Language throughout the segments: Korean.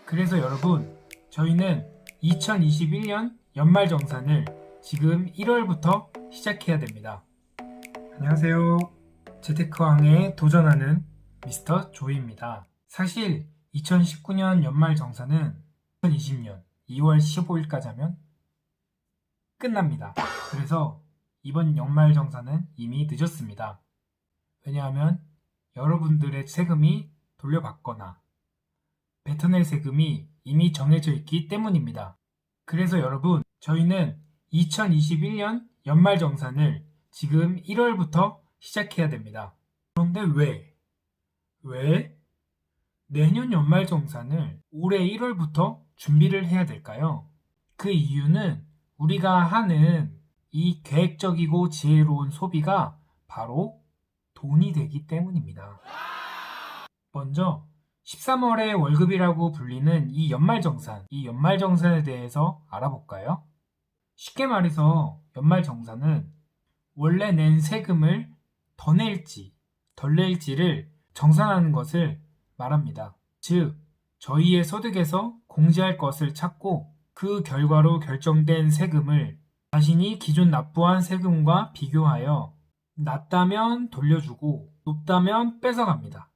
그래서 여러분, 저희는 2021년 연말정산을 지금 1월부터 시작해야 됩니다. 안녕하세요. 재테크왕에 도전하는 미스터 조이입니다. 사실 2019년 연말정산은 2020년 2월 15일까지 하면 끝납니다. 그래서 이번 연말정산은 이미 늦었습니다. 왜냐하면 여러분들의 세금이 돌려받거나 뱉어낼 세금이 이미 정해져 있기 때문입니다. 그래서 여러분, 저희는 2021년 연말정산을 지금 1월부터 시작해야 됩니다. 그런데 왜 내년 연말정산을 올해 1월부터 준비를 해야 될까요? 그 이유는 우리가 하는 이 계획적이고 지혜로운 소비가 바로 돈이 되기 때문입니다. 먼저 13월의 월급이라고 불리는 이 연말정산에 대해서 알아볼까요? 쉽게 말해서 연말정산은 원래 낸 세금을 더 낼지 덜 낼지를 정산하는 것을 말합니다. 즉, 저희의 소득에서 공제할 것을 찾고 그 결과로 결정된 세금을 자신이 기존 납부한 세금과 비교하여 낮다면 돌려주고 높다면 뺏어갑니다.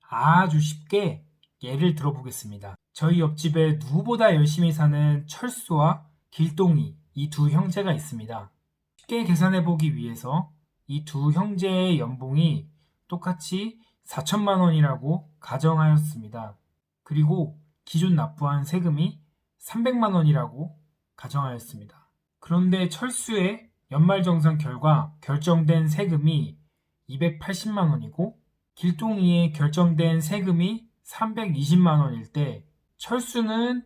아주 쉽게 예를 들어보겠습니다. 저희 옆집에 누구보다 열심히 사는 철수와 길동이, 이 두 형제가 있습니다. 쉽게 계산해보기 위해서 이 두 형제의 연봉이 똑같이 4천만 원이라고 가정하였습니다. 그리고 기존 납부한 세금이 300만 원이라고 가정하였습니다. 그런데 철수의 연말정산 결과 결정된 세금이 280만 원이고 길동이의 결정된 세금이 320만 원일 때 철수는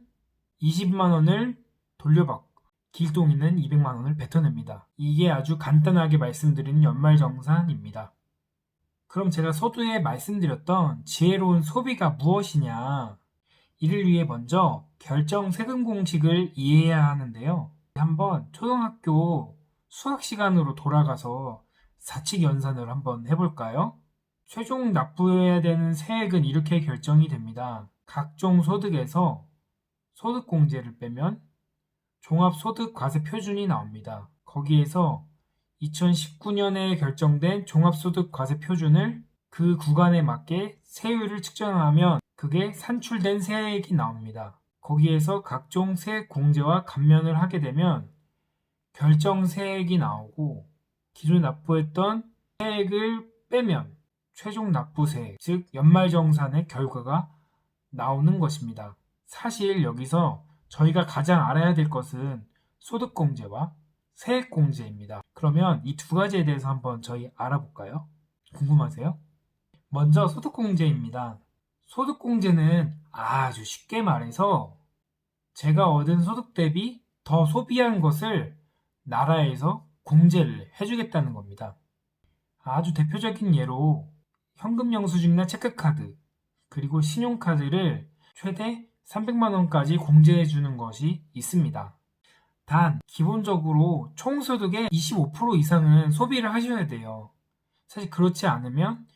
20만 원을 돌려받고 길동이는 200만 원을 뱉어냅니다. 이게 아주 간단하게 말씀드리는 연말정산입니다. 그럼 제가 서두에 말씀드렸던 지혜로운 소비가 무엇이냐? 이를 위해 먼저 결정 세금 공식을 이해해야 하는데요. 한번 초등학교 수학 시간으로 돌아가서 사칙 연산을 한번 해볼까요? 최종 납부해야 되는 세액은 이렇게 결정이 됩니다. 각종 소득에서 소득공제를 빼면 종합소득과세표준이 나옵니다. 거기에서 2019년에 결정된 종합소득과세표준을 그 구간에 맞게 세율을 측정하면 그게 산출된 세액이 나옵니다. 거기에서 각종 세액 공제와 감면을 하게 되면 결정 세액이 나오고 기존 납부했던 세액을 빼면 최종 납부세액, 즉 연말정산의 결과가 나오는 것입니다. 사실 여기서 저희가 가장 알아야 될 것은 소득공제와 세액공제입니다. 그러면 이 두 가지에 대해서 한번 저희 알아볼까요? 궁금하세요? 먼저 소득공제입니다. 소득공제는 아주 쉽게 말해서 제가 얻은 소득 대비 더 소비한 것을 나라에서 공제를 해주겠다는 겁니다. 아주 대표적인 예로 현금 영수증이나 체크카드, 그리고 신용카드를 최대 300만 원까지 공제해 주는 것이 있습니다. 단 기본적으로 총소득의 25% 이상은 소비를 하셔야 돼요. 사실 그렇지 않으면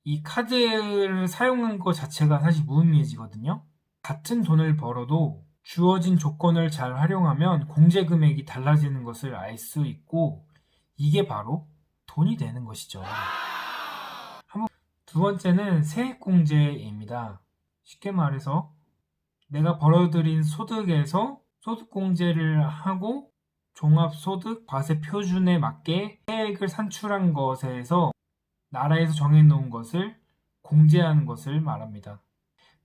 이 카드를 사용한 것 자체가 사실 무의미해지거든요. 같은 돈을 벌어도 주어진 조건을 잘 활용하면 공제 금액이 달라지는 것을 알 수 있고 이게 바로 돈이 되는 것이죠. 두 번째는 세액공제입니다. 쉽게 말해서 내가 벌어들인 소득에서 소득공제를 하고 종합소득과세표준에 맞게 세액을 산출한 것에서 나라에서 정해놓은 것을 공제하는 것을 말합니다.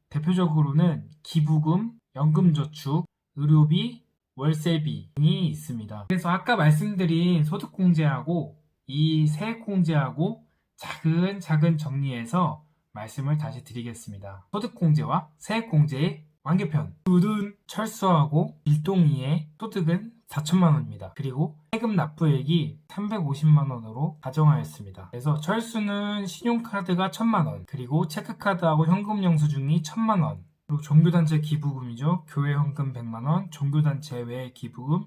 대표적으로는 기부금, 연금저축, 의료비, 월세비 등이 있습니다. 그래서 아까 말씀드린 소득공제하고 이 세액공제하고 차근차근 정리해서 말씀을 다시 드리겠습니다. 소득공제와 세액공제의 완결편. 둘은 철수하고 길동이의 소득은 4천만 원입니다. 그리고 세금 납부액이 350만 원으로 가정하였습니다. 그래서 철수는 신용카드가 1,000만 원, 그리고 체크카드하고 현금 영수증이 1,000만 원, 그리고 종교단체 기부금이죠. 교회 헌금 100만 원, 종교단체 외 기부금,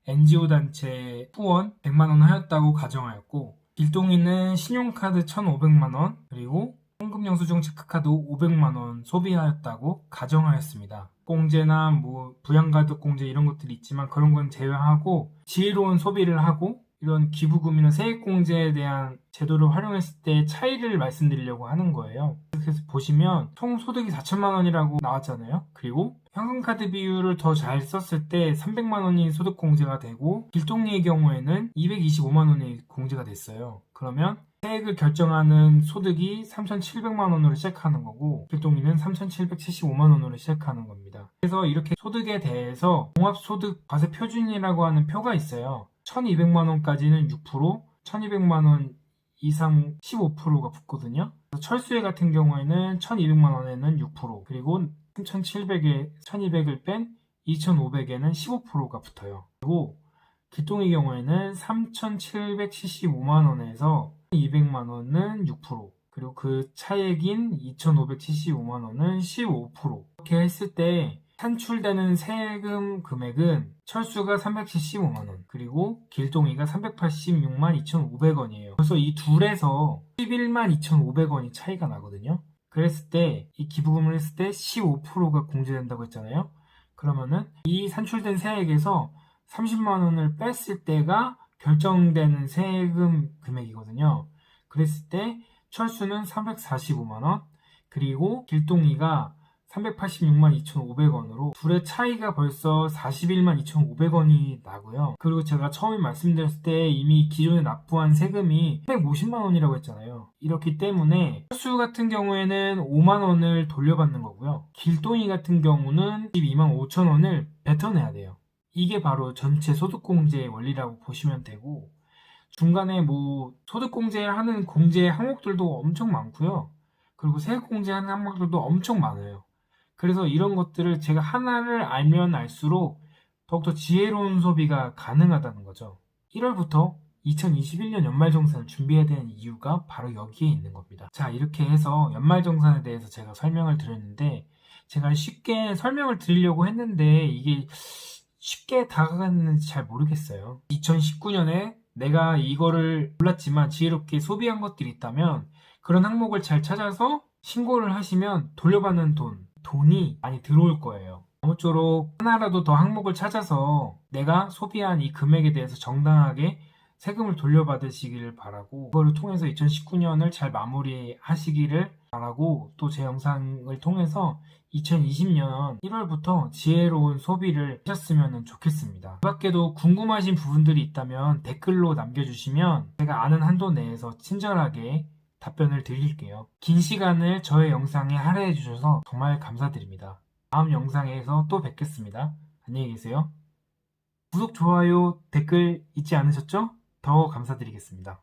NGO단체 후원 100만 원 하였다고 가정하였고 길동이는 신용카드 1,500만 원, 그리고 현금영수증 체크카드 500만원 소비하였다고 가정하였습니다. 공제나 뭐 부양가족공제 이런 것들이 있지만 그런 건 제외하고 지혜로운 소비를 하고 이런 기부금이나 세액공제에 대한 제도를 활용했을 때 차이를 말씀드리려고 하는 거예요. 그래서 보시면 총 소득이 4천만 원이라고 나왔잖아요. 그리고 현금카드 비율을 더 잘 썼을 때 300만 원이 소득공제가 되고 길동리의 경우에는 225만 원이 공제가 됐어요. 그러면 세액을 결정하는 소득이 3,700만 원으로 시작하는 거고 길동리는 3,775만 원으로 시작하는 겁니다. 그래서 이렇게 소득에 대해서 종합소득 과세 표준이라고 하는 표가 있어요. 1,200만 원까지는 6%, 1,200만 원 이상 15%가 붙거든요. 철수해 같은 경우에는 1,200만 원에는 6%, 그리고 1,200을 뺀 2,500에는 15%가 붙어요. 그리고 길동의 경우에는 3,775만 원에서 200만 원은 6%, 그리고 그 차액인 2,575만 원은 15%. 이렇게 했을 때 산출되는 세금 금액은 철수가 375만 원, 그리고 길동이가 386만 2,500원이에요. 그래서 이 둘에서 11만 2,500원이 차이가 나거든요. 그랬을 때 이 기부금을 했을 때 15%가 공제된다고 했잖아요. 그러면은 이 산출된 세액에서 30만 원을 뺐을 때가 결정되는 세금 금액이거든요. 그랬을 때 철수는 345만 원, 그리고 길동이가 386만 2,500원으로 둘의 차이가 벌써 41만 2,500원이 나고요. 그리고 제가 처음에 말씀드렸을 때 이미 기존에 납부한 세금이 350만 원이라고 했잖아요. 이렇기 때문에 철수 같은 경우에는 5만 원을 돌려받는 거고요. 길동이 같은 경우는 12만 5천 원을 뱉어내야 돼요. 이게 바로 전체 소득공제의 원리라고 보시면 되고, 중간에 뭐 소득공제를 하는 공제 항목들도 엄청 많고요. 그리고 세액공제하는 항목들도 엄청 많아요. 그래서 이런 것들을 제가 하나를 알면 알수록 더욱더 지혜로운 소비가 가능하다는 거죠. 1월부터 2021년 연말정산을 준비해야 되는 이유가 바로 여기에 있는 겁니다. 자, 이렇게 해서 연말정산에 대해서 제가 설명을 드렸는데, 제가 쉽게 설명을 드리려고 했는데 이게 쉽게 다가갔는지 잘 모르겠어요. 2019년에 내가 이거를 몰랐지만 지혜롭게 소비한 것들이 있다면 그런 항목을 잘 찾아서 신고를 하시면 돌려받는 돈이 많이 들어올 거예요. 아무쪼록 하나라도 더 항목을 찾아서 내가 소비한 이 금액에 대해서 정당하게 세금을 돌려받으시기를 바라고, 그거를 통해서 2019년을 잘 마무리하시기를 바라고, 또 제 영상을 통해서 2020년 1월부터 지혜로운 소비를 하셨으면 좋겠습니다. 그 밖에도 궁금하신 부분들이 있다면 댓글로 남겨주시면 제가 아는 한도 내에서 친절하게 답변을 드릴게요. 긴 시간을 저의 영상에 할애해 주셔서 정말 감사드립니다. 다음 영상에서 또 뵙겠습니다. 안녕히 계세요. 구독, 좋아요, 댓글 잊지 않으셨죠? 더 감사드리겠습니다.